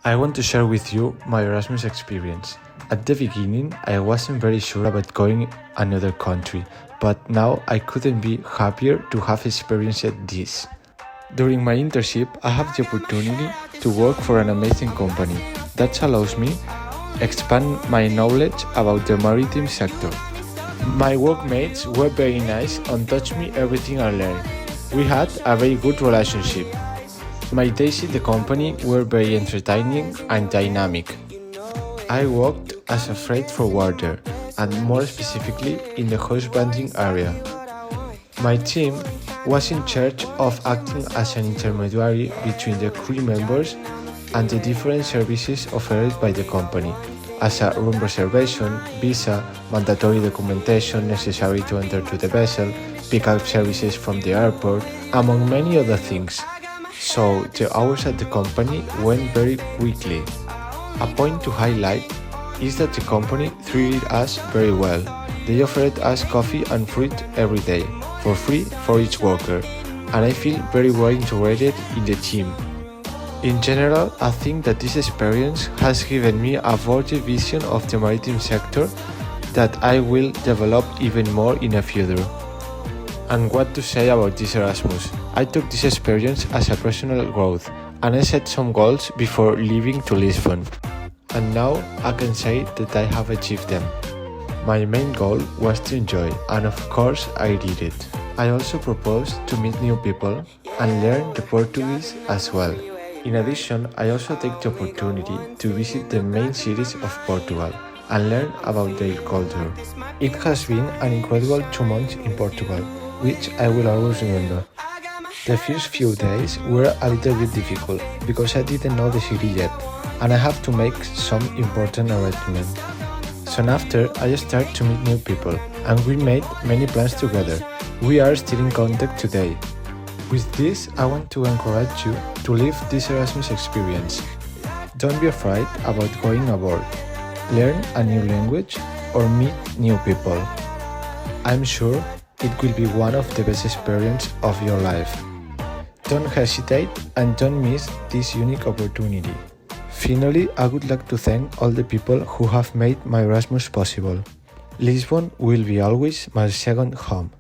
I want to share with you my Erasmus experience. At the beginning, I wasn't very sure about going another country, but now I couldn't be happier to have experienced this. During my internship, I have the opportunity to work for an amazing company that allows me expand my knowledge about the maritime sector. My workmates were very nice and taught me everything I learned. We had a very good relationship. My days in the company were very entertaining and dynamic. I worked as a freight forwarder and more specifically in the housebranding area. My team was in charge of acting as an intermediary between the crew members and the different services offered by the company, as a room reservation, visa, mandatory documentation necessary to enter to the vessel, pick-up services from the airport, among many other things. So the hours at the company went very quickly. A point to highlight is that the company treated us very well. They offered us coffee and fruit every day, for free for each worker, and I feel very well integrated in the team. In general, I think that this experience has given me a broader vision of the maritime sector that I will develop even more in the future. And what to say about this Erasmus? I took this experience as a personal growth, and I set some goals before leaving to Lisbon. And now I can say that I have achieved them. My main goal was to enjoy, and of course I did it. I also proposed to meet new people and learn the Portuguese as well. In addition, I also take the opportunity to visit the main cities of Portugal and learn about their culture. It has been an incredible 2 months in Portugal, which I will always remember. The first few days were a little bit difficult because I didn't know the city yet, and I have to make some important arrangements. Soon after, I started to meet new people, and we made many plans together. We are still in contact today. With this, I want to encourage you to live this Erasmus experience. Don't be afraid about going abroad. Learn a new language or meet new people. I'm sure it will be one of the best experiences of your life. Don't hesitate and don't miss this unique opportunity. Finally, I would like to thank all the people who have made my Erasmus possible. Lisbon will be always my second home.